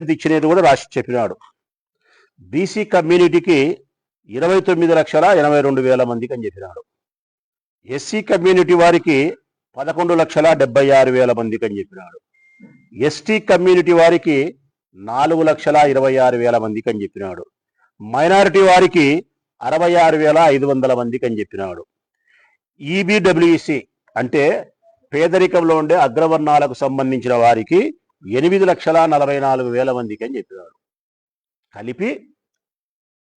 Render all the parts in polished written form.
ఇచ్చినట్టు కూడా రాసి చెప్పినాడు. బీసీ కమ్యూనిటీకి 29,82,000 మందికి అని చెప్పినాడు. ఎస్సీ కమ్యూనిటీ వారికి 11,76,000 మందికి అని చెప్పినాడు. ఎస్టీ కమ్యూనిటీ వారికి 4,26,000 మందికి అని చెప్పినాడు. మైనారిటీ వారికి 66,500 మందికి అని చెప్పినాడు. ఈబిడబ్ల్యూసి అంటే పేదరికంలో ఉండే అగ్రవర్ణాలకు సంబంధించిన వారికి 8,44,000 మందికి అని చెప్పినాడు. కలిపి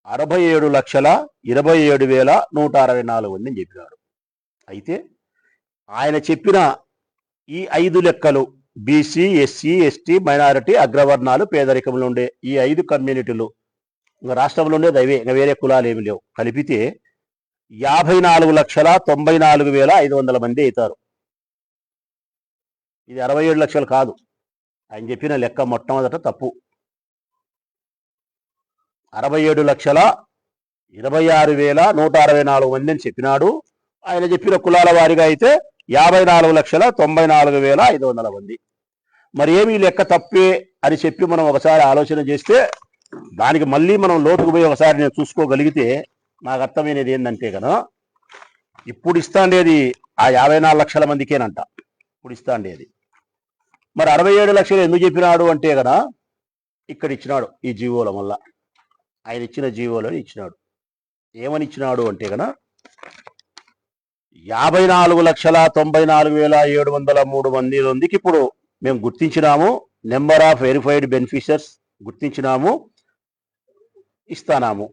67,27,164 మంది అని చెప్పినాడు. అయితే ఆయన చెప్పిన ఈ 5 లెక్కలు బీసీ, ఎస్సీ, ఎస్టీ, మైనారిటీ, అగ్రవర్ణాలు, పేదరికంలో ఉండే ఈ 5 కమ్యూనిటీలు, ఇంకా రాష్ట్రంలో ఉండేది అవే, ఇంకా వేరే కులాలు ఏమి లేవు, కలిపితే 54,94,500 మంది అవుతారు. ఇది 67 లక్షలు కాదు. ఆయన చెప్పిన లెక్క మొట్టమొదట తప్పు. 67,26,164 మంది అని చెప్పినాడు. ఆయన చెప్పిన కులాల వారిగా అయితే 54,94,500 మంది. మరి ఏమి లెక్క తప్పే అని చెప్పి మనం ఒకసారి ఆలోచన చేస్తే, దానికి మళ్ళీ మనం లోతుకు పోయి ఒకసారి నేను చూసుకోగలిగితే నాకు అర్థమైనది ఏంటంటే కదా, ఇప్పుడు ఇస్తాండేది ఆ 54 లక్షల మందికేనంట ఇప్పుడు ఇస్తాండేది. మరి 67 లక్షలు ఎందుకు చెప్పినాడు అంటే కదా, ఇక్కడ ఇచ్చినాడు ఈ జీవోల వల్ల. ఆయన ఇచ్చిన జీవోలను ఇచ్చినాడు. ఏమని ఇచ్చినాడు అంటే కదా, 54,94,703 మందికి ఇప్పుడు మేము గుర్తించినాము, నెంబర్ ఆఫ్ వెరిఫైడ్ బెనిఫిషియర్స్ గుర్తించినాము, ఇస్తానాము.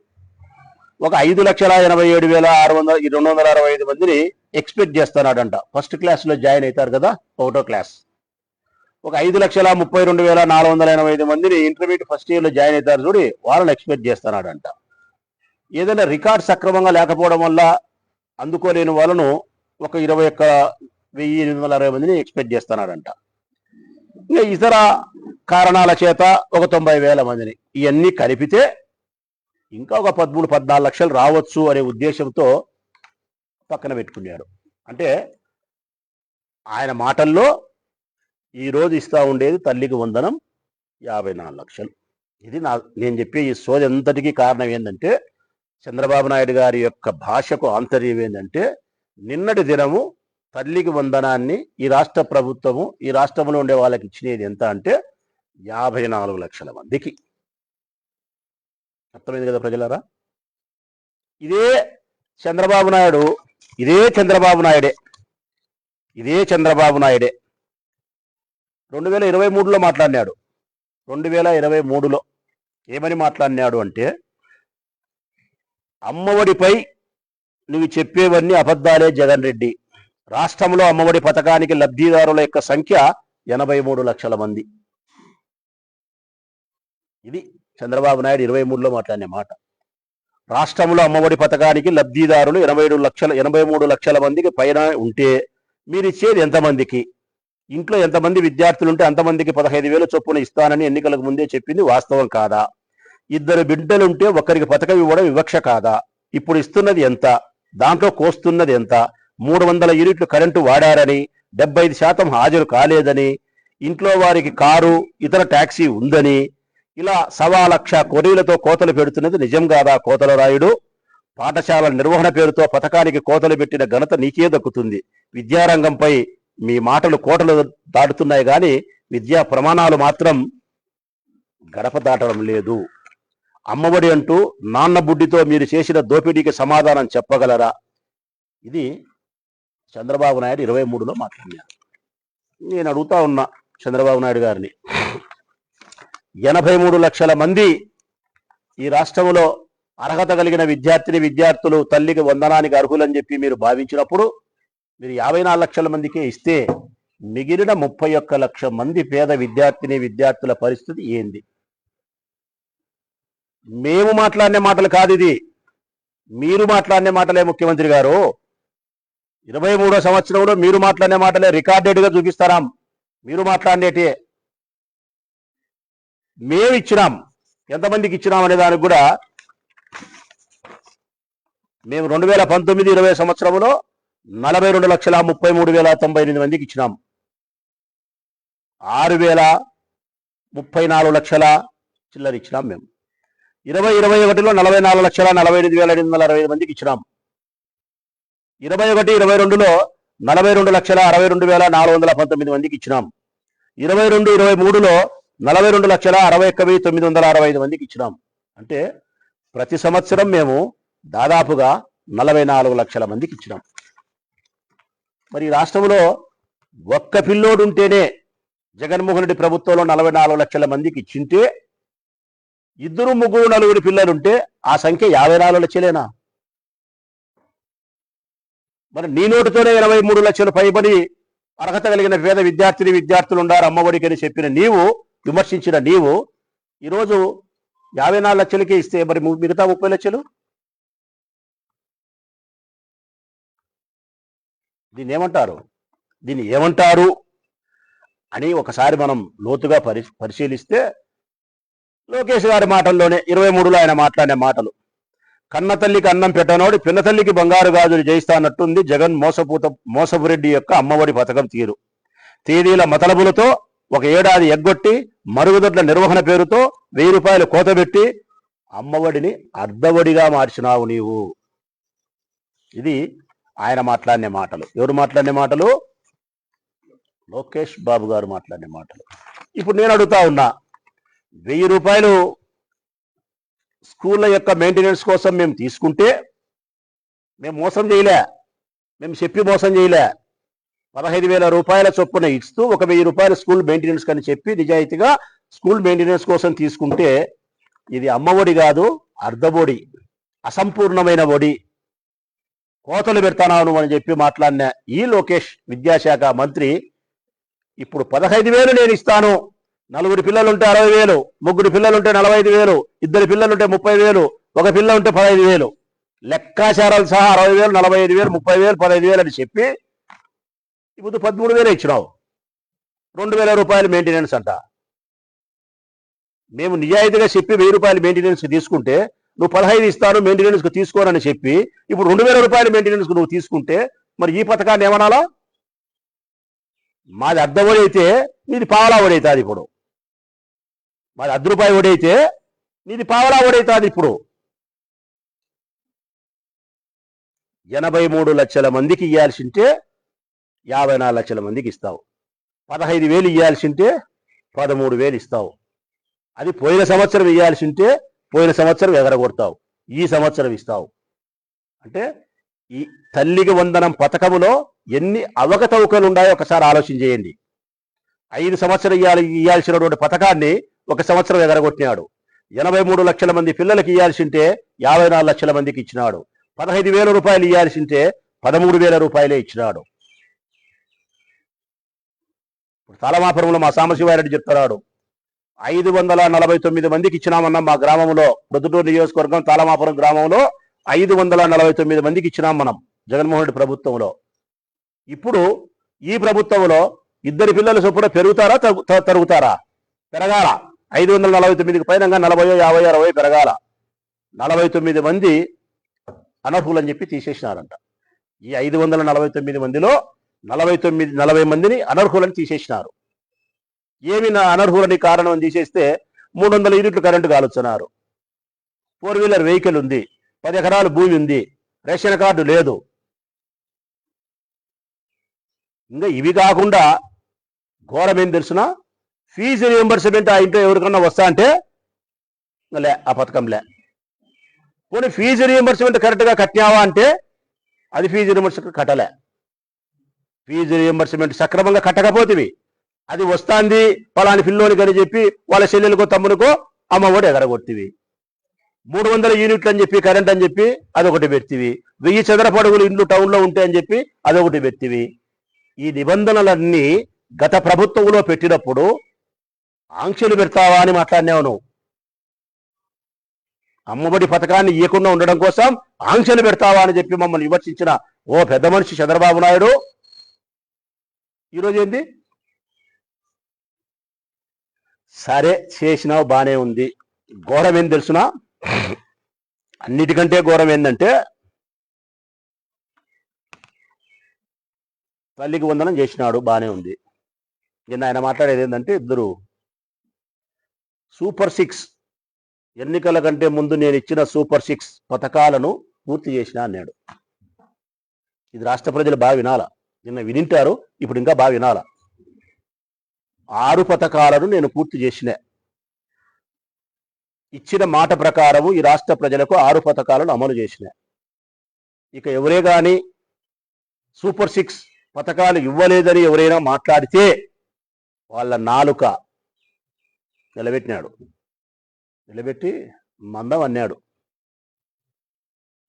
ఒక 5,87,265 మందిని ఎక్స్పెక్ట్ చేస్తున్నాడంట. ఫస్ట్ క్లాస్లో జాయిన్ అవుతారు కదా, 1వ క్లాస్. ఒక 5,32,485 మందిని ఇంటర్మీడియట్ ఫస్ట్ ఇయర్లో జాయిన్ అవుతారు చూడి, వాళ్ళని ఎక్స్పెక్ట్ చేస్తున్నాడంట. ఏదైనా రికార్డ్ సక్రమంగా లేకపోవడం వల్ల అందుకోలేని వాళ్ళను ఒక 21,860 మందిని ఎక్స్పెక్ట్ చేస్తున్నాడంట. ఇంకా ఇతర కారణాల చేత ఒక 90,000 మందిని. ఇవన్నీ కలిపితే ఇంకా ఒక 13-14 లక్షలు రావచ్చు అనే ఉద్దేశంతో పక్కన పెట్టుకున్నాడు. అంటే ఆయన మాటల్లో ఈరోజు ఇస్తా ఉండేది తల్లికి వందనం 54 లక్షలు. ఇది నేను చెప్పే ఈ సోది అంతటికీ కారణం ఏంటంటే, చంద్రబాబు నాయుడు గారి యొక్క భాషకు ఆంతర్యం ఏంటంటే, నిన్నటి దినము తల్లికి వందనాన్ని ఈ రాష్ట్ర ప్రభుత్వము ఈ రాష్ట్రంలో ఉండే వాళ్ళకి ఇచ్చినది ఎంత అంటే 54 లక్షల మందికి. అర్థమైంది కదా ప్రజలారా? ఇదే చంద్రబాబు నాయుడే 2023లో మాట్లాడినాడు. 2023లో ఏమని మాట్లాడినాడు అంటే, అమ్మఒడిపై నువ్వు చెప్పేవన్నీ అబద్ధాలే జగన్ రెడ్డి. రాష్ట్రంలో అమ్మఒడి పథకానికి లబ్ధిదారుల యొక్క సంఖ్య 83 లక్షల మంది. ఇది చంద్రబాబు నాయుడు 23లో మాట్లాడిన మాట. రాష్ట్రంలో అమ్మఒడి పథకానికి లబ్ధిదారులు 83 లక్షల మందికి పైన ఉంటే మీరు ఇచ్చేది ఎంతమందికి? ఇంట్లో ఎంతమంది విద్యార్థులు ఉంటే అంతమందికి 15,000 చొప్పున ఇస్తానని ఎన్నికలకు ముందే చెప్పింది వాస్తవం కాదా? 2 బిడ్డలుంటే ఒకరికి పథకం ఇవ్వడం వివక్ష కాదా? ఇప్పుడు ఇస్తున్నది ఎంత? దాంట్లో కోస్తున్నది ఎంత? 300 యూనిట్లు కరెంటు వాడారని, 75% హాజరు కాలేదని, ఇంట్లో వారికి కారు ఇతర ట్యాక్సీ ఉందని, ఇలా 1,00,000 కోటీలతో కోతలు పెడుతున్నది నిజం కాదా కోతల రాయుడు? పాఠశాలల నిర్వహణ పేరుతో పథకానికి కోతలు పెట్టిన ఘనత నీకే దక్కుతుంది. విద్యారంగంపై మీ మాటలు కోటలు దాటుతున్నాయి కానీ విద్యా ప్రమాణాలు మాత్రం గడప దాటడం లేదు. అమ్మఒడి అంటూ నాన్న బుడ్డితో మీరు చేసిన దోపిడీకి సమాధానం చెప్పగలరా? ఇది చంద్రబాబు నాయుడు 23లో మాట్లాడినారు. నేను అడుగుతా ఉన్నా చంద్రబాబు నాయుడు గారిని, 83 లక్షల మంది ఈ రాష్ట్రంలో అర్హత కలిగిన విద్యార్థులు తల్లికి వందనానికి అర్హులని చెప్పి మీరు భావించినప్పుడు, మీరు 54 లక్షల మందికే ఇస్తే మిగిలిన 31 లక్షల మంది పేద విద్యార్థుల పరిస్థితి ఏంది? మేము మాట్లాడిన మాటలు కాదు, ఇది మీరు మాట్లాడిన మాటలే. ముఖ్యమంత్రి గారు 23వ సంవత్సరంలో మీరు మాట్లాడిన మాటలే రికార్డెడ్గా చూపిస్తారాం. మీరు మాట్లాడేటే మేము ఇచ్చినాం. ఎంతమందికి ఇచ్చినాం అనే దానికి కూడా మేము 2019-20 సంవత్సరంలో 42,33,098 మందికి ఇచ్చినాం. 6,000 34 లక్షల చిల్లర ఇచ్చినాం మేము. 2021లో 44,48,865 మందికి ఇచ్చినాం. 21-22లో 42,62,419 మందికి ఇచ్చినాం. 22-23లో 42,61,965 మందికి ఇచ్చినాం. అంటే ప్రతి సంవత్సరం మేము దాదాపుగా 44 లక్షల మందికి ఇచ్చినాం. మరి రాష్ట్రంలో ఒక్క పిల్లోడు ఉంటేనే జగన్మోహన్ రెడ్డి ప్రభుత్వంలో 44 లక్షల మందికి ఇచ్చింటే, 2, 3, 4 పిల్లలుంటే ఆ సంఖ్య 54 లక్షలేనా? మరి నీ నోటితోనే 23 లక్షలు పైబడి అర్హత కలిగిన పేద విద్యార్థులు ఉండారు అమ్మఒడికి అని చెప్పిన నీవు, విమర్శించిన నీవు, ఈరోజు 54 లక్షలకే ఇస్తే మరి మిగతా 30 లక్షలు దీన్ని ఏమంటారు అని ఒకసారి మనం లోతుగా పరిశీలిస్తే, లోకేష్ గారి మాటల్లోనే 23లో ఆయన మాట్లాడిన మాటలు, కన్న తల్లికి అన్నం పెట్టనోడు పిన్న తల్లికి బంగారు గాజులు జయిస్తానట్టుంది జగన్ మోసపురెడ్డి యొక్క అమ్మఒడి పథకం తీరు. తేదీల మతలబులతో ఒక ఏడాది ఎగ్గొట్టి మరుగుదొడ్ల నిర్వహణ పేరుతో 1000 రూపాయలు కోతబెట్టి అమ్మఒడిని అర్ధవడిగా మార్చినావు నీవు. ఇది ఆయన మాట్లాడిన మాటలు. ఎవరు మాట్లాడిన మాటలు? లోకేష్ బాబు గారు మాట్లాడిన మాటలు. ఇప్పుడు నేను అడుగుతా ఉన్నా, 1000 రూపాయలు స్కూళ్ళ యొక్క మెయింటెనెన్స్ కోసం మేము తీసుకుంటే మేము మోసం చేయలే, మేము చెప్పి మోసం చేయలే. 15,000 రూపాయల చొప్పున ఇస్తూ 1,000 రూపాయల స్కూల్ మెయింటెనెన్స్ అని చెప్పి నిజాయితీగా స్కూల్ మెయింటెనెన్స్ కోసం తీసుకుంటే ఇది అమ్మఒడి కాదు, అర్ధబొడి, అసంపూర్ణమైన ఒడి, కోతలు పెడతాను అని చెప్పి మాట్లాడిన ఈ లోకేష్ విద్యాశాఖ మంత్రి ఇప్పుడు 15,000 నేను ఇస్తాను, 4 పిల్లలుంటే 60,000, 3 పిల్లలుంటే 45,000, 2 పిల్లలుంటే 30,000, 1 పిల్ల ఉంటే 15,000, లెక్కాచారాలు సహా 60,000, 45,000, 30,000, 15,000 అని చెప్పి ఇప్పుడు 13,000 ఇచ్చినావు. 2,000 రూపాయలు మెయింటెనెన్స్ అంట. మేము నిజాయితీగా చెప్పి 1000 రూపాయలు మెయింటెనెన్స్ తీసుకుంటే నువ్వు 15 ఇస్తాను మెయింటెనెన్స్కి తీసుకోనని చెప్పి ఇప్పుడు 2,000 రూపాయలు మెయింటెనెన్స్కి నువ్వు తీసుకుంటే మరి ఈ పథకాన్ని ఏమనాలా? మాది అర్ధ ఒడి అయితే నీది పావలా ఒడి అవుతుంది. ఇప్పుడు మాది ₹1 ఒడి అయితే నీది పావలా ఒడి అవుతుంది. ఇప్పుడు 83 లక్షల మందికి ఇవ్వాల్సింటే 54 లక్షల మందికి ఇస్తావు. 15,000 ఇవ్వాల్సింటే 13,000 ఇస్తావు. అది పోయిన సంవత్సరం ఇవ్వాల్సింటే పోయిన సంవత్సరం ఎగరగొడతావు, ఈ సంవత్సరం ఇస్తావు. అంటే ఈ తల్లికి వందనం పథకములో ఎన్ని అవకతవకలు ఉన్నాయో ఒకసారి ఆలోచన చేయండి. 5 సంవత్సరం ఇవ్వాల్సినటువంటి పథకాన్ని 1 సంవత్సరం ఎగరగొట్టినాడు. 83 లక్షల మంది పిల్లలకి ఇవ్వాల్సింటే 54 లక్షల మందికి ఇచ్చినాడు. 15,000 రూపాయలు ఇవ్వాల్సింటే 13,000 రూపాయలే ఇచ్చినాడు. ఇప్పుడు తాళమాపురంలో మా సాంబశివారెడ్డి చెప్తున్నాడు, 549 మందికి ఇచ్చినామన్నా మా గ్రామంలో, ప్రొద్దుటూరు నియోజకవర్గం తాళమాపురం గ్రామంలో 549 మందికి ఇచ్చినాం మనం జగన్మోహన్ రెడ్డి ప్రభుత్వంలో. ఇప్పుడు ఈ ప్రభుత్వంలో 2 పిల్లల చొప్పున పెరుగుతారా తరుగుతారా? పెరగాల. 549కి పైన 40, 50, 60 పెరగాల. 49 మంది అనర్హులని చెప్పి తీసేసినారంట. ఈ 549 మందిలో 40 మందిని అనర్హులని తీసేసినారు. ఏమి అనర్హులని కారణం అని తీసేస్తే 300 యూనిట్లు కరెంటు కాలుస్తున్నారు, 4 వీలర్ వెహికల్ ఉంది, 10 ఎకరాలు భూమి ఉంది, రేషన్ కార్డు లేదు. ఇంకా ఇవి కాకుండా ఘోరం ఏం తెలుసునా, ఫీజు రియంబర్స్మెంట్ ఆ ఇంట్లో ఎవరికన్నా వస్తా అంటే లే, ఆ పథకంలే. పోనీ ఫీజు రియంబర్స్మెంట్ కరెక్ట్గా కట్టినావా అంటే అది ఫీజు రియంబర్స్మెంట్ కట్టలే. ఫీజు రియంబర్స్మెంట్ సక్రమంగా కట్టకపోతేవి అది వస్తాంది పలాని పిల్లోనికి అని చెప్పి వాళ్ళ చెల్లెలకో తమ్మునికో అమ్మఒడి ఎగరగొట్టివి. 300 యూనిట్లు అని చెప్పి కరెంట్ అని చెప్పి అదొకటి పెట్టివి. 1000 చదరపు అడుగులు ఇండ్లు టౌన్లో ఉంటాయని చెప్పి అదొకటి పెట్టివి. ఈ నిబంధనలన్నీ గత ప్రభుత్వంలో పెట్టినప్పుడు ఆంక్షలు పెడతావా అని మాట్లాడినావు నువ్వు. అమ్మఒడి పథకాన్ని ఇవ్వకుండా ఉండడం కోసం ఆంక్షలు పెడతావా అని చెప్పి మమ్మల్ని విమర్శించిన ఓ పెద్ద మనిషి చంద్రబాబు నాయుడు ఈరోజు ఏంది? సరే చేసినావు, బానే ఉంది. ఘోరం ఏం తెలుసునా, అన్నిటికంటే ఘోరం ఏంటంటే తల్లికి వందనం చేసినాడు, బానే ఉంది. నిన్న ఆయన మాట్లాడేది ఏంటంటే సూపర్ 6 ఎన్నికల కంటే ముందు నేను ఇచ్చిన సూపర్ 6 పథకాలను పూర్తి చేసిన అన్నాడు. ఇది రాష్ట్ర ప్రజలు బాగా వినాల. నిన్న వినింటారు, ఇప్పుడు ఇంకా బాగా వినాల. 6 పథకాలను నేను పూర్తి చేసిన. ఇచ్చిన మాట ప్రకారము ఈ రాష్ట్ర ప్రజలకు 6 పథకాలను అమలు చేసిన. ఇక ఎవరే గాని సూపర్ 6 పథకాలు ఇవ్వలేదని ఎవరైనా మాట్లాడితే వాళ్ళ నాలుక నిలబెట్టి మందం అన్నాడు.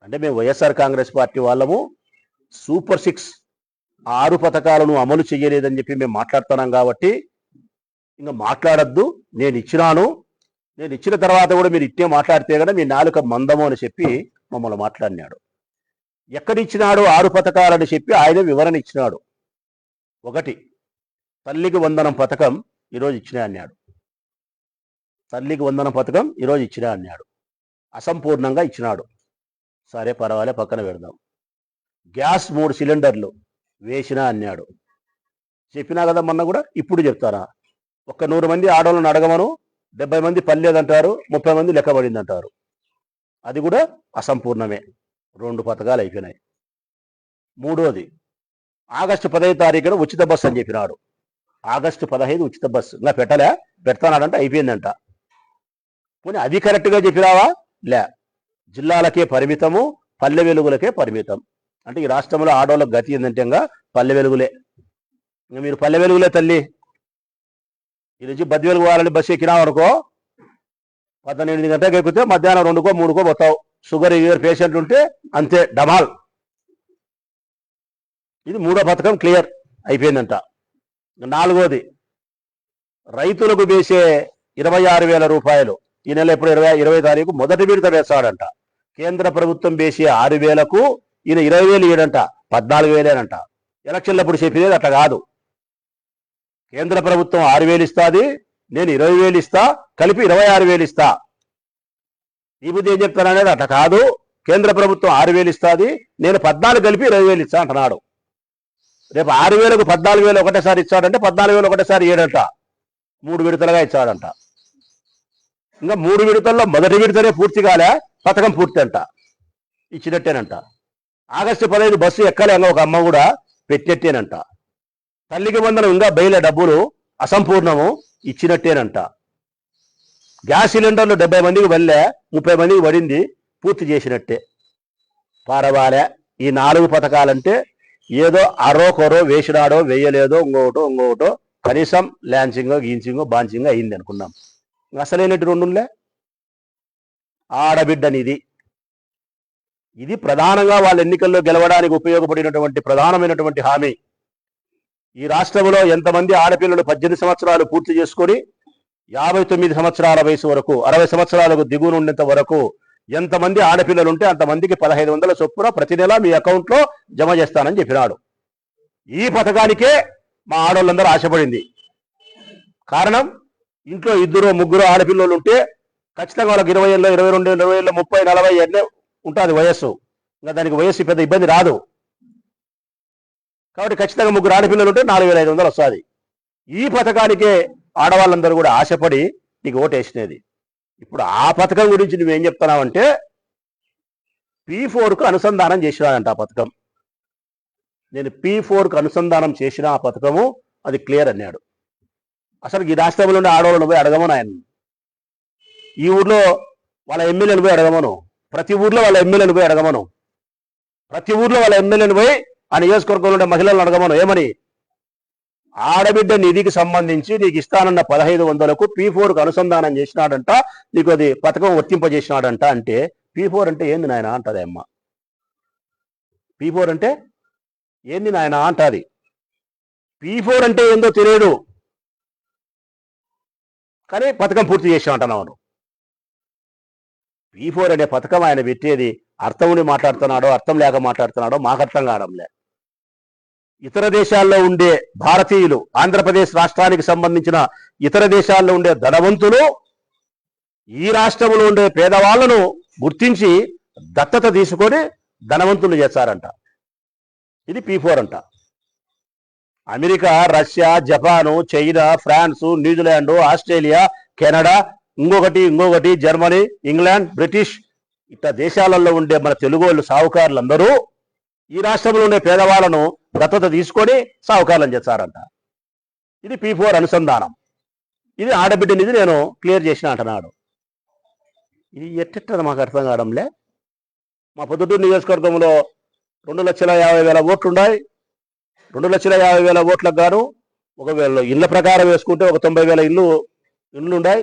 అంటే మేము వైఎస్ఆర్ కాంగ్రెస్ పార్టీ వాళ్ళము సూపర్ 6 6 పథకాలను అమలు చేయలేదని చెప్పి మేము మాట్లాడుతున్నాం కాబట్టి ఇంకా మాట్లాడద్దు. నేను ఇచ్చిన తర్వాత కూడా మీరు ఇట్టే మాట్లాడితే కదా మీ నాలుక మందము అని చెప్పి మమ్మల్ని మాట్లాడినాడు. ఎక్కడిచ్చినాడు 6 పథకాలని చెప్పి ఆయన వివరణ ఇచ్చినాడు. 1, తల్లికి వందనం పథకం ఈరోజు ఇచ్చినా అన్నాడు. తల్లికి వందనం పథకం ఈరోజు ఇచ్చినా అన్నాడు. అసంపూర్ణంగా ఇచ్చినాడు. సరే పర్వాలే, పక్కన పెడదాం. గ్యాస్ 3 సిలిండర్లు వేసినా అన్నాడు. చెప్పినా కదా మొన్న కూడా, ఇప్పుడు చెప్తారా? 100 మంది ఆడవాళ్ళని అడగమను, 70 మంది పనిలేదంటారు, 30 మంది లెక్కబడిందంటారు. అది కూడా అసంపూర్ణమే. 2 పథకాలు అయిపోయినాయి. 3వది ఆగస్టు 15వ తారీఖున ఉచిత బస్సు అని చెప్పినాడు. ఆగస్టు 15 ఉచిత బస్సు ఇంకా పెడతానాడంటే అయిపోయిందంట. పోనీ అది కరెక్ట్గా చెప్పినావా? లే, జిల్లాలకే పరిమితము, పల్లె వెలుగులకే పరిమితం. అంటే ఈ రాష్ట్రంలో ఆడవాళ్ళకి గతి ఏంటంటే ఇంకా పల్లె వెలుగులే. ఇంకా మీరు పల్లె వెలుగులే తల్లి. ఈ నుంచి బద్ది వెలుగు వాళ్ళని బస్సు ఎక్కినావు అనుకో, 18 గంటలకు ఎక్కితే మధ్యాహ్నం 2కో 3కో పోతావు. షుగర్ పేషెంట్లు ఉంటే అంతే డమాల్. ఇది 3వ పథకం క్లియర్ అయిపోయిందంట. 4వది రైతులకు వేసే 26,000 రూపాయలు ఈ నెల ఎప్పుడు 20 తారీఖు మొదటి విడత వేస్తాడంట. కేంద్ర ప్రభుత్వం వేసే 6,000కు ఈయన 20,000 ఇయ్యడంట, 14,000 ఎలక్షన్లప్పుడు చెప్పినది అట్లా కాదు. కేంద్ర ప్రభుత్వం 6,000 ఇస్తుంది, నేను 20,000 ఇస్తా, కలిపి 26,000 ఇస్తా. ఈ బుద్ధి ఏం చెప్తాననేది అట్లా కాదు. కేంద్ర ప్రభుత్వం 6,000 ఇస్తుంది, నేను 14 కలిపి 20,000 ఇస్తా అంటున్నాడు. రేపు 6,000కు 14,000 ఒకటేసారి ఇచ్చాడంటే 14,000 ఒకటేసారి ఇయ్యడంట, 3 విడతలుగా ఇచ్చాడంట. ఇంకా 3 విడతల్లో మొదటి విడతనే పూర్తి కాలే, పథకం పూర్తి అంట, ఇచ్చినట్టేనంట. ఆగస్టు 15 బస్సు ఎక్కలే, ఒక అమ్మ కూడా పెట్టినట్టేనంట. తల్లికి వందనం ఇంకా బయలు డబ్బులు అసంపూర్ణము, ఇచ్చినట్టేనంట. గ్యాస్ సిలిండర్లు 70 మందికి వెళ్ళే, 30 మందికి పడింది, పూర్తి చేసినట్టే. పారవాలే. ఈ 4 పథకాలంటే ఏదో అరోకొరో వేసినాడో వేయలేదో ఇంకొకటో కనీసం ల్యాన్సింగో గీన్సింగో బాన్సింగో అయింది అనుకున్నాం. అసలైనట్టు 2 ఆడబిడ్డనిది. ఇది ప్రధానంగా వాళ్ళ ఎన్నికల్లో గెలవడానికి ఉపయోగపడినటువంటి ప్రధానమైనటువంటి హామీ. ఈ రాష్ట్రంలో ఎంతమంది ఆడపిల్లలు 18 సంవత్సరాలు పూర్తి చేసుకొని 59 సంవత్సరాల వయసు వరకు 60 సంవత్సరాలకు దిగువన ఉండేంత వరకు ఎంతమంది ఆడపిల్లలు ఉంటే అంతమందికి 1,500 చొప్పున ప్రతి నెల మీ అకౌంట్లో జమ చేస్తానని చెప్పినాడు. ఈ పథకానికే మా ఆడవాళ్ళందరూ ఆశపడింది. కారణం, ఇంట్లో 2, 3 ఆడపిల్లలు ఉంటే ఖచ్చితంగా వాళ్ళకి 20 ఏళ్ళు, 22 ఏళ్ళు, 20 ఏళ్ళు, 30, 40 అన్నీ ఉంటుంది వయస్సు. ఇంకా దానికి వయస్సు పెద్ద ఇబ్బంది రాదు. కాబట్టి ఖచ్చితంగా 3 ఆడపిల్లలు ఉంటే 4,500 వస్తుంది. ఈ పథకానికే ఆడవాళ్ళందరూ కూడా ఆశపడి నీకు ఓటేసినది. ఇప్పుడు ఆ పథకం గురించి నువ్వేం చెప్తున్నావంటే P4కు అనుసంధానం చేసినాడంట ఆ పథకం. నేను P4కు అనుసంధానం చేసిన ఆ పథకము అది క్లియర్ అన్నాడు. అసలు ఈ రాష్ట్రంలో ఉండే ఆడవాళ్ళను పోయి అడగమను, ఆయన ఈ ఊర్లో వాళ్ళ ఎమ్మెల్యేని పోయి అడగమను, ప్రతి ఊర్లో వాళ్ళ ఎమ్మెల్యేని పోయి అడగమను, ప్రతి ఊర్లో వాళ్ళ ఎమ్మెల్యేని పోయి ఆ నియోజకవర్గంలో ఉండే మహిళలను అడగమను. ఏమని? ఆడబిడ్డ నిధికి సంబంధించి నీకు ఇస్తానన్న 1,500కు P4కు అనుసంధానం చేసినాడంట, నీకు అది పథకం వర్తింపజేసినాడంట. అంటే P4 అంటే ఏంది నాయన అంటది అమ్మ. P4 అంటే ఏంది నాయన అంటది. P4 అంటే ఏందో తెలియదు, కానీ పథకం పూర్తి చేసామంటున్నాను. P4 అనే పథకం ఆయన పెట్టేది అర్థం ఉండి మాట్లాడుతున్నాడో అర్థం లేక మాట్లాడుతున్నాడో మాకు అర్థం కావడంలే. ఇతర దేశాల్లో ఉండే భారతీయులు, ఆంధ్రప్రదేశ్ రాష్ట్రానికి సంబంధించిన ఇతర దేశాల్లో ఉండే ధనవంతులు ఈ రాష్ట్రంలో ఉండే పేదవాళ్లను గుర్తించి దత్తత తీసుకొని ధనవంతులు చేస్తారంట. ఇది P4 అంట. America, Russia, Japan, China, France, New Zealand, Australia, Canada ఇంకొకటి జర్మనీ, ఇంగ్లాండ్, బ్రిటిష్ ఇట్లా దేశాలలో ఉండే మన తెలుగు వాళ్ళు సావుకారులందరూ ఈ రాష్ట్రంలో ఉండే పేదవాళ్ళను దత్తత తీసుకొని సావుకారులను చేస్తారంట. ఇది P4 అనుసంధానం. ఇది ఆడబిడ్డ నిధి నేను క్లియర్ చేసిన అంటున్నాడు. ఇది ఎట్టెట్టది మాకు అర్థం కావడంలే. మా పొద్దుటూరు నియోజకవర్గంలో 2,50,000 ఓట్లు ఉన్నాయి. 2,50,000 ఓట్లకు గాను ఒకవేళ ఇళ్ల ప్రకారం వేసుకుంటే ఒక 90,000 ఇళ్ళు ఉన్నాయి.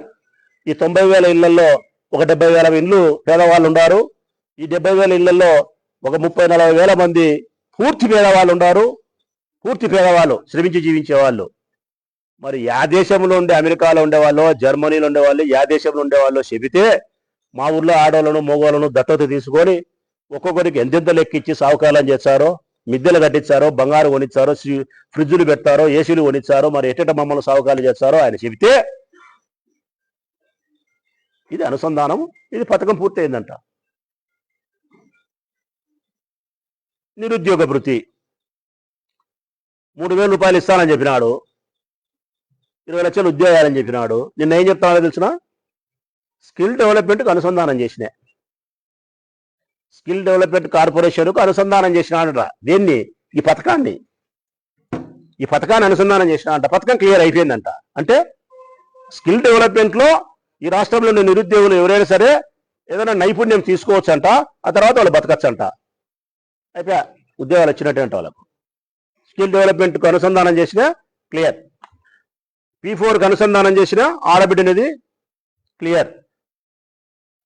ఈ 90,000 ఇళ్లలో ఒక 70,000 ఇళ్ళు పేదవాళ్ళు ఉన్నారు. ఈ 70,000 ఇళ్లలో ఒక 30,000-40,000 మంది పూర్తి పేదవాళ్ళు ఉన్నారు. పూర్తి పేదవాళ్ళు, శ్రమించి జీవించే వాళ్ళు. మరి యా దేశంలో ఉండే, అమెరికాలో ఉండేవాళ్ళు, జర్మనీలో ఉండేవాళ్ళు, యా దేశంలో ఉండేవాళ్ళు చెబితే మా ఊర్లో ఆడవాళ్ళను మగవాళ్ళను దత్తత తీసుకొని ఒక్కొక్కరికి ఎంతెంత లెక్కిచ్చి సావుకాలం చేస్తారో, మిద్దెలు కట్టించారో, బంగారు కొనిచ్చారో, ఫ్రిడ్జులు పెడతారో, ఏసీలు కొనిచ్చారో, మరి ఎట్టట మమ్మల్ని సావుకాలు చేస్తారో ఆయన చెబితే ఇది అనుసంధానం. ఇది పథకం పూర్తయిందంట. నిరుద్యోగ భృతి 3,000 రూపాయలు ఇస్తానని చెప్పినాడు. 20 లక్షలు ఉద్యోగాలని చెప్పినాడు. నిన్న ఏం చెప్తానో తెలిసిన, స్కిల్ డెవలప్మెంట్కి అనుసంధానం చేసిన, స్కిల్ డెవలప్మెంట్ కార్పొరేషన్కు అనుసంధానం చేసినాడట. దేన్ని? ఈ పథకాన్ని అనుసంధానం చేసినాడంట. పథకం క్లియర్ అయిపోయిందంట. అంటే స్కిల్ డెవలప్మెంట్లో ఈ రాష్ట్రంలో ఉన్న నిరుద్యోగులు ఎవరైనా సరే ఏదైనా నైపుణ్యం తీసుకోవచ్చంట. ఆ తర్వాత వాళ్ళు బతకచ్చంట. అయిపోయా, ఉద్యోగాలు వచ్చినట్టు వాళ్ళకు. స్కిల్ డెవలప్మెంట్కు అనుసంధానం చేసిన క్లియర్. P4కు అనుసంధానం చేసిన ఆడబిడ్డనిది క్లియర్.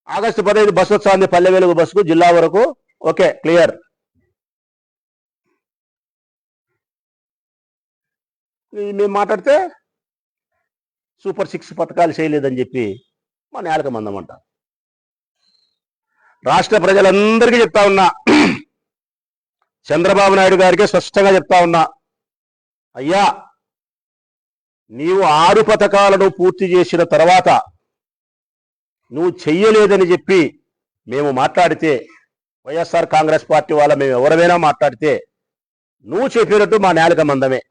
ఆగస్టు 15 బస్సు వస్తుంది పల్లె వెలుగు బస్సుకు జిల్లా వరకు. Okay, clear. మేము మాట్లాడితే సూపర్ 6 పథకాలు చేయలేదని చెప్పి మా నేలక మందమంట. రాష్ట్ర ప్రజలందరికీ చెప్తా ఉన్నా, చంద్రబాబు నాయుడు గారికి స్పష్టంగా చెప్తా ఉన్నా, అయ్యా నీవు 6 పథకాలను పూర్తి చేసిన తర్వాత నువ్వు చెయ్యలేదని చెప్పి మేము మాట్లాడితే, వైఎస్ఆర్ కాంగ్రెస్ పార్టీ వాళ్ళ మేము ఎవరైనా మాట్లాడితే నువ్వు చెప్పినట్టు మా నేలక మందమే.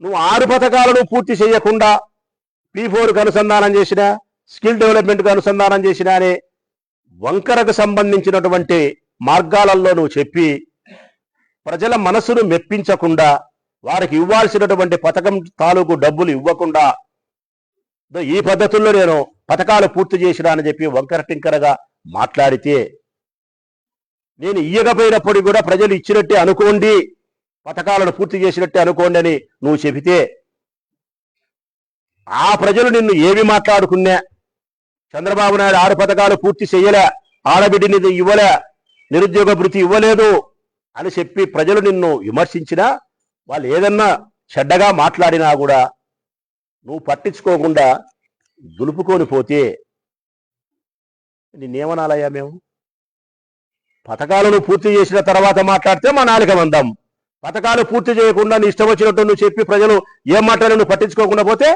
నువ్వు 6 పథకాలను పూర్తి చేయకుండా P4కు అనుసంధానం చేసిన, స్కిల్ డెవలప్మెంట్కు అనుసంధానం చేసిన అనే వంకరకు సంబంధించినటువంటి మార్గాలలో నువ్వు చెప్పి ప్రజల మనసును మెప్పించకుండా, వారికి ఇవ్వాల్సినటువంటి పథకం తాలూకు డబ్బులు ఇవ్వకుండా, ఈ పద్ధతుల్లో నేను పథకాలు పూర్తి చేసినా అని చెప్పి వంకర టింకరగా మాట్లాడితే, నేను ఇయ్యకపోయినప్పుడు కూడా ప్రజలు ఇచ్చినట్టే అనుకోండి, పథకాలను పూర్తి చేసినట్టే అనుకోండి అని నువ్వు చెబితే, ఆ ప్రజలు నిన్ను ఏమి మాట్లాడుకున్నా, చంద్రబాబు నాయుడు 6 పథకాలు పూర్తి చెయ్యలే, ఆడబిడ్డని ఇవ్వలే, నిరుద్యోగ భృతి ఇవ్వలేదు అని చెప్పి ప్రజలు నిన్ను విమర్శించినా, వాళ్ళు ఏదన్నా చెడ్డగా మాట్లాడినా కూడా నువ్వు పట్టించుకోకుండా దులుపుకొని పోతే నిన్నేమనాలయ్యా? మేము పథకాలను పూర్తి చేసిన తర్వాత మాట్లాడితే మా నాలుక మందం, పథకాలు పూర్తి చేయకుండా నీ ఇష్టం వచ్చినట్టు నువ్వు చెప్పి ప్రజలు ఏం మాట్లాడి నువ్వు పట్టించుకోకుండా పోతే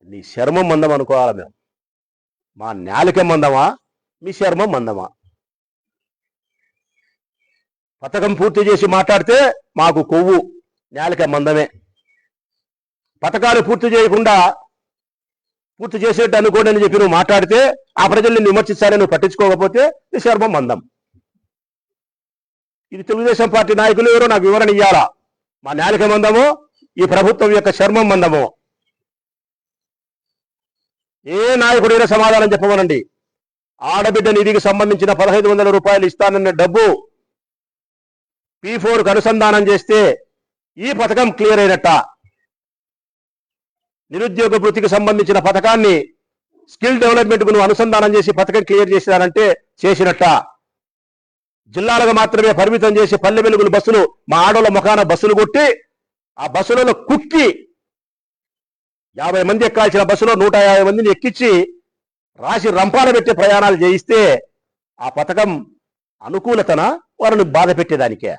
నీ శర్మం మందం అనుకోవాలి. మేము మా నాలుక మందమా, మీ శర్మం మందమా? పథకం పూర్తి చేసి మాట్లాడితే మాకు కొవ్వు, నాలుక మందమే. పథకాలు పూర్తి చేయకుండా పూర్తి చేసేట్టు అనుకోండి అని చెప్పి నువ్వు మాట్లాడితే ఆ ప్రజల్ని విమర్శిస్తారని నువ్వు పట్టించుకోకపోతే నీ శర్మం మందం. ఇది తెలుగుదేశం పార్టీ నాయకులు ఎవరో నాకు వివరణ ఇయ్యాలా. మా నాలుక మందమో ఈ ప్రభుత్వం యొక్క శర్మం మందమో ఏ నాయకుడైనా సమాధానం చెప్పమనండి. ఆడబిడ్డ నిధికి సంబంధించిన 1,500 రూపాయలు ఇస్తానన్న డబ్బు P4కు అనుసంధానం చేస్తే ఈ పథకం క్లియర్ అయినట్ట. నిరుద్యోగ భృతికి సంబంధించిన పథకాన్ని స్కిల్ డెవలప్మెంట్కు నువ్వు అనుసంధానం చేసి పథకం క్లియర్ చేసినారంటే చేసినట్ట. జిల్లాలకు మాత్రమే పరిమితం చేసి పల్లె వెలుగులు బస్సులు మా ఆడోళ్ళ ముఖాన బస్సులు కొట్టి ఆ బస్సులలో కుక్కి 50 మంది ఎక్కాల్సిన బస్సులో 150 మందిని ఎక్కించి రాసి రంపాన పెట్టి ప్రయాణాలు చేయిస్తే ఆ పథకం అనుకూలతన వారిని బాధ పెట్టేదానికే.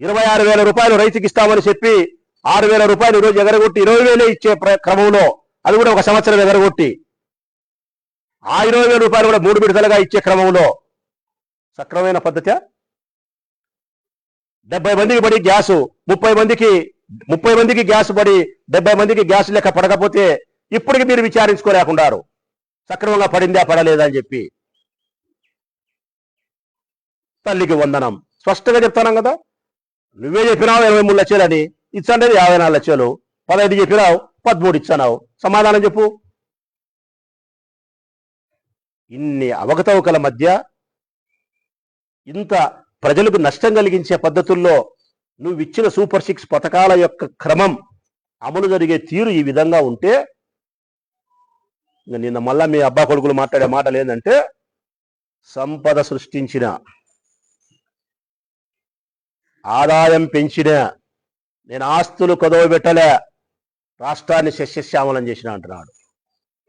26,000 రూపాయలు రైతుకి ఇస్తామని చెప్పి 6,000 రూపాయలు ఈరోజు ఎగరగొట్టి 20,000 ఇచ్చే క్రమంలో, అది కూడా 1 సంవత్సరం ఎగరగొట్టి ఆ 20,000 రూపాయలు కూడా 3 విడతలుగా ఇచ్చే క్రమంలో సక్రమమైన పద్ధతి. 70 మందికి పడి గ్యాసు, 30 మందికి 30 మందికి గ్యాస్ పడి 70 మందికి గ్యాస్ లెక్క పడకపోతే ఇప్పటికి మీరు విచారించుకోలేకున్నారు సక్రమంగా పడిందా పడలేదా అని చెప్పి. తల్లికి వందనం స్పష్టంగా చెప్తాను కదా. నువ్వే చెప్పినావు 23 లక్షలని, ఇచ్చండేది 54 లక్షలు. 15 చెప్పినావు, 13 ఇచ్చావు. సమాధానం చెప్పు. ఇన్ని అవకతవకల మధ్య ఇంత ప్రజలకు నష్టం కలిగించే పద్ధతుల్లో నువ్వు ఇచ్చిన సూపర్ 6 పథకాల యొక్క క్రమం అమలు జరిగే తీరు ఈ విధంగా ఉంటే, నిన్న మళ్ళా మీ అబ్బా కొడుకులు మాట్లాడే మాటలు ఏంటంటే, సంపద సృష్టించిన, ఆదాయం పెంచిన, నేను ఆస్తులు కొదవబెట్టలే, రాష్ట్రాన్ని శస్యశ్యామలం చేసిన అంటున్నాడు.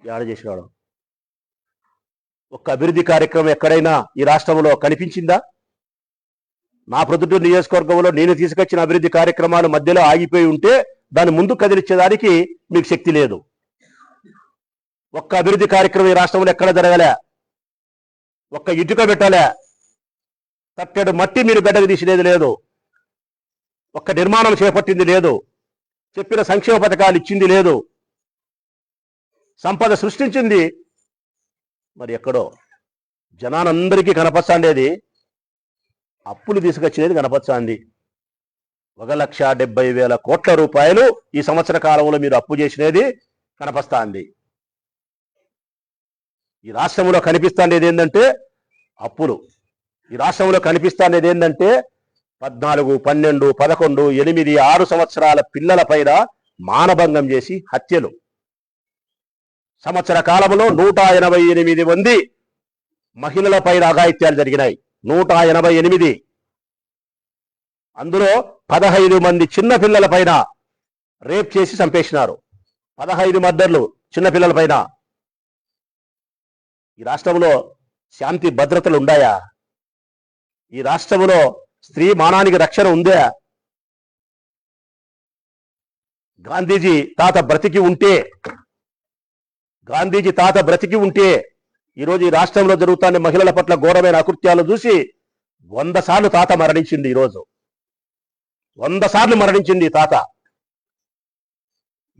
ఏడ చేసినాడు? ఒక్క అభివృద్ధి కార్యక్రమం ఎక్కడైనా ఈ రాష్ట్రంలో కనిపించిందా? నా ప్రొద్దుటూరు నియోజకవర్గంలో నేను తీసుకొచ్చిన అభివృద్ధి కార్యక్రమాలు మధ్యలో ఆగిపోయి ఉంటే దాన్ని ముందు కదిలించేదానికి మీకు శక్తి లేదు. ఒక్క అభివృద్ధి కార్యక్రమం ఈ రాష్ట్రంలో ఎక్కడ జరగలే, ఒక్క ఇటుక పెట్టలే, తట్టెడు మట్టి మీరు గడ్డకు తీసినది లేదు, ఒక్క నిర్మాణం చేపట్టింది లేదు, చెప్పిన సంక్షేమ పథకాలు ఇచ్చింది లేదు, సంపద సృష్టించింది మరి ఎక్కడో జనానందరికీ కనపచ్చాండేది అప్పులు తీసుకొచ్చినది కనపచ్చాంది. 1,70,000 కోట్ల రూపాయలు ఈ సంవత్సర కాలంలో మీరు అప్పు చేసినది కనపస్తాంది. ఈ రాష్ట్రంలో కనిపిస్తాండేది ఏంటంటే అప్పులు. ఈ రాష్ట్రంలో కనిపిస్తాండేది ఏంటంటే 14, 12, 11, 8, 6 సంవత్సరాల పిల్లల పైన మానభంగం చేసి హత్యలు. సంవత్సర కాలంలో 188 మంది మహిళల పైన అఘాయిత్యాలు జరిగినాయి. 188. అందులో 15 మంది చిన్న పిల్లల పైన రేప్ చేసి చంపేసినారు. 15 మర్డర్లు చిన్నపిల్లల పైన. ఈ రాష్ట్రంలో శాంతి భద్రతలు ఉన్నాయా? ఈ రాష్ట్రంలో స్త్రీ మానానికి రక్షణ ఉందా? గాంధీజీ తాత బ్రతికి ఉంటే ఈరోజు ఈ రాష్ట్రంలో జరుగుతున్న మహిళల పట్ల ఘోరమైన అకృత్యాలు చూసి 100 సార్లు తాత మరణించింది. ఈరోజు 100 సార్లు మరణించింది తాత.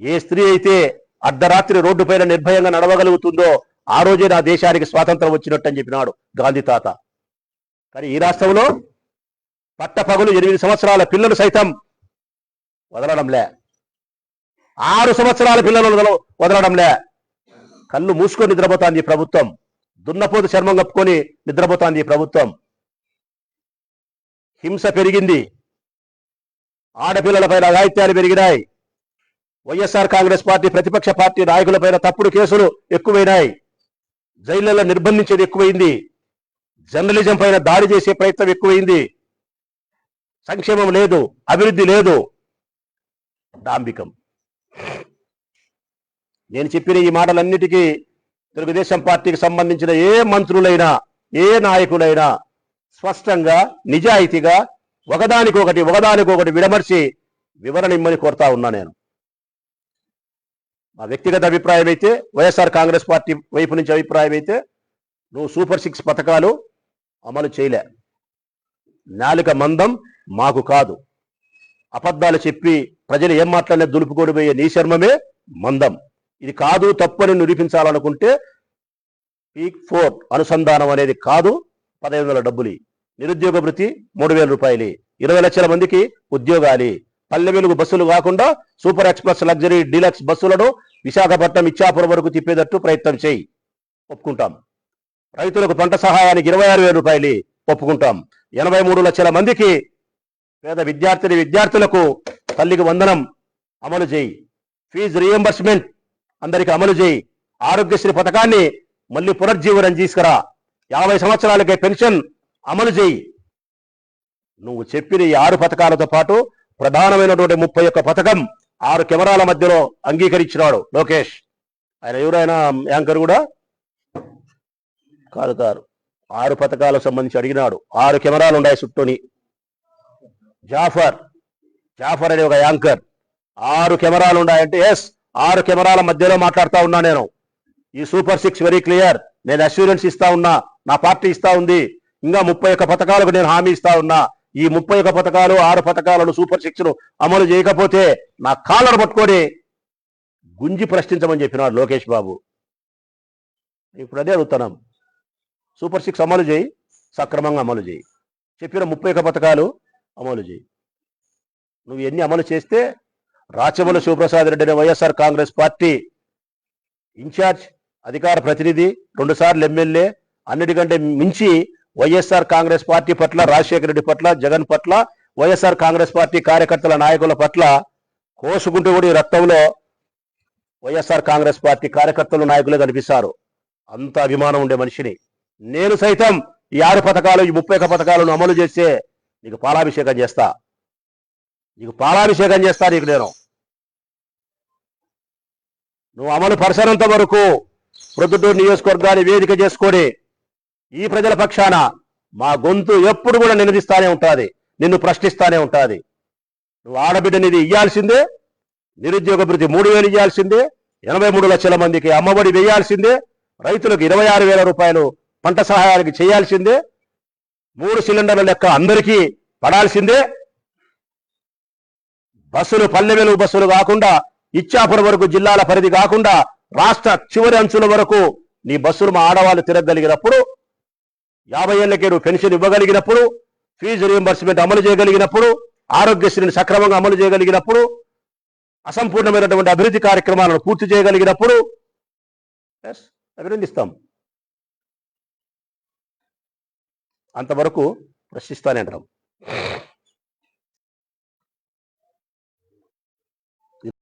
ఏ స్త్రీ అయితే అర్ధరాత్రి రోడ్డు పైన నిర్భయంగా నడవగలుగుతుందో ఆ రోజే నా దేశానికి స్వాతంత్రం వచ్చినట్టు అని చెప్పినాడు గాంధీ తాత. కానీ ఈ రాష్ట్రంలో పట్టపగలు 8 సంవత్సరాల పిల్లలు సైతం వదలడంలే, 6 సంవత్సరాల పిల్లలు వదలడంలే. కళ్ళు మూసుకొని నిద్రపోతాంది ఈ ప్రభుత్వం. దున్నపోతు చర్మం కప్పుకొని నిద్రపోతాంది ఈ ప్రభుత్వం. హింస పెరిగింది, ఆడపిల్లల పైన అఘాయిత్యాలు పెరిగినాయి. వైఎస్ఆర్ కాంగ్రెస్ పార్టీ ప్రతిపక్ష పార్టీ నాయకులపైన తప్పుడు కేసులు ఎక్కువైనాయి. జైళ్లలో నిర్బంధించేది ఎక్కువైంది. జర్నలిజం పైన దాడి చేసే ప్రయత్నం ఎక్కువైంది. సంక్షేమం లేదు, అభివృద్ధి లేదు, డాంబికం. నేను చెప్పిన ఈ మాటలన్నిటికీ తెలుగుదేశం పార్టీకి సంబంధించిన ఏ మంత్రులైనా ఏ నాయకులైనా స్పష్టంగా నిజాయితీగా ఒకదానికొకటి విడమర్చి వివరణ ఇమ్మని కోరుతా ఉన్నా. నేను మా వ్యక్తిగత అభిప్రాయం అయితే, వైఎస్ఆర్ కాంగ్రెస్ పార్టీ వైపు నుంచి అభిప్రాయం అయితే, నువ్వు సూపర్ 6 పథకాలు అమలు చేయలే. నాలుక మందం మాకు కాదు. అబద్ధాలు చెప్పి ప్రజలు ఏం మాట్లాడినా దులుపుకొని పోయే నీ శర్మమే మందం. ఇది కాదు, తప్పని నిరూపించాలనుకుంటే పీక్ 4 అనుసంధానం అనేది కాదు. 15,000 డబ్బులు, నిరుద్యోగ భృతి 3,000 రూపాయలు, 20 లక్షల మందికి ఉద్యోగాలు, పల్లె వెలుగు బస్సులు కాకుండా సూపర్ ఎక్స్ప్రెస్ లగ్జరీ డీలక్స్ బస్సులను విశాఖపట్నం ఇచ్చాపురం వరకు తిప్పేటట్టు ప్రయత్నం చేయి, ఒప్పుకుంటాం. రైతులకు పంట సహాయానికి 26,000 రూపాయలు, ఒప్పుకుంటాం. 83 లక్షల మందికి పేద విద్యార్థులకు తల్లికి వందనం అమలు చేయి. ఫీజు రీఎంబర్స్మెంట్ అందరికి అమలు చేయి. ఆరోగ్యశ్రీ పథకాన్ని మళ్ళీ పునర్జీవనం తీసుకురా. 50 సంవత్సరాలకే పెన్షన్ అమలు చేయి. నువ్వు చెప్పిన ఈ 6 పథకాలతో పాటు ప్రధానమైనటువంటి 31 పథకం 6 కెమెరాల మధ్యలో అంగీకరించినాడు లోకేష్. ఆయన ఎవరైనా యాంకర్ కూడా కాదు. 6 పథకాలకు సంబంధించి అడిగినాడు. 6 కెమెరాలు ఉన్నాయి చుట్టూని. జాఫర్ అనే ఒక యాంకర్ 6 కెమెరాలు ఉన్నాయంటే, ఎస్ 6 కెమెరాల మధ్యలో మాట్లాడుతా ఉన్నా నేను. ఈ సూపర్ 6 వెరీ క్లియర్. నేను అష్యూరెన్స్ ఇస్తా ఉన్నా, నా పార్టీ ఇస్తా ఉంది. ఇంకా 31 పథకాలకు నేను హామీ ఇస్తా ఉన్నా. ఈ 31 పథకాలు 6 పథకాలను సూపర్ 6 అమలు చేయకపోతే నా కాలర్ పట్టుకొని గుంజి ప్రశ్నించమని చెప్పినాడు లోకేష్ బాబు. ఇప్పుడు అదే అడుగుతున్నాం. సూపర్ 6 అమలు చేయి, సక్రమంగా అమలు చేయి. చెప్పిన 31 పథకాలు అమలు చేయి. నువ్వు ఎన్ని అమలు చేస్తే రాచమల్లి శివప్రసాద్ రెడ్డి అనే వైఎస్ఆర్ కాంగ్రెస్ పార్టీ ఇన్ఛార్జ్, అధికార ప్రతినిధి, 2 సార్లు ఎమ్మెల్యే, అన్నిటికంటే మించి వైఎస్ఆర్ కాంగ్రెస్ పార్టీ పట్ల, రాజశేఖర రెడ్డి పట్ల, జగన్ పట్ల, వైఎస్ఆర్ కాంగ్రెస్ పార్టీ కార్యకర్తల నాయకుల పట్ల కోసుకుంటూ కూడా ఈ రక్తంలో వైఎస్ఆర్ కాంగ్రెస్ పార్టీ కార్యకర్తలు నాయకులే కనిపిస్తారు. అంత అభిమానం ఉండే మనిషిని నేను సైతం ఈ 6 పథకాలు, ఈ 31 పథకాలను అమలు చేస్తే నీకు పాలాభిషేకం చేస్తా. నీకు నేను. నువ్వు అమలు పరచనంత వరకు ప్రొద్దుటూరు నియోజకవర్గాన్ని వేదిక చేసుకొని ఈ ప్రజల పక్షాన మా గొంతు ఎప్పుడు కూడా నినదిస్తానే ఉంటుంది, నిన్ను ప్రశ్నిస్తానే ఉంటుంది. నువ్వు ఆడబిడ్డనిది ఇయ్యాల్సిందే, నిరుద్యోగ భృతి 3,000 ఇయ్యాల్సిందే, 83 లక్షల మందికి అమ్మఒడి వేయాల్సిందే, రైతులకు 26,000 రూపాయలు పంట సహాయానికి చేయాల్సిందే, 3 సిలిండర్ల లెక్క అందరికీ పడాల్సిందే. బస్సులు పల్లె వెలుగు బస్సులు కాకుండా, ఇచ్చాపురం వరకు జిల్లాల పరిధి కాకుండా రాష్ట్ర చివరి అంచుల వరకు నీ బస్సులు మా ఆడవాళ్ళు తిరగగలిగినప్పుడు, 50 ఏళ్లకే నువ్వు పెన్షన్ ఇవ్వగలిగినప్పుడు, ఫీజు రీయింబర్స్మెంట్ అమలు చేయగలిగినప్పుడు, ఆరోగ్యశ్రీని సక్రమంగా అమలు చేయగలిగినప్పుడు, అసంపూర్ణమైనటువంటి అభివృద్ధి కార్యక్రమాలను పూర్తి చేయగలిగినప్పుడు అభినందిస్తాం. అంతవరకు ప్రశ్నిస్తానే అంటాం.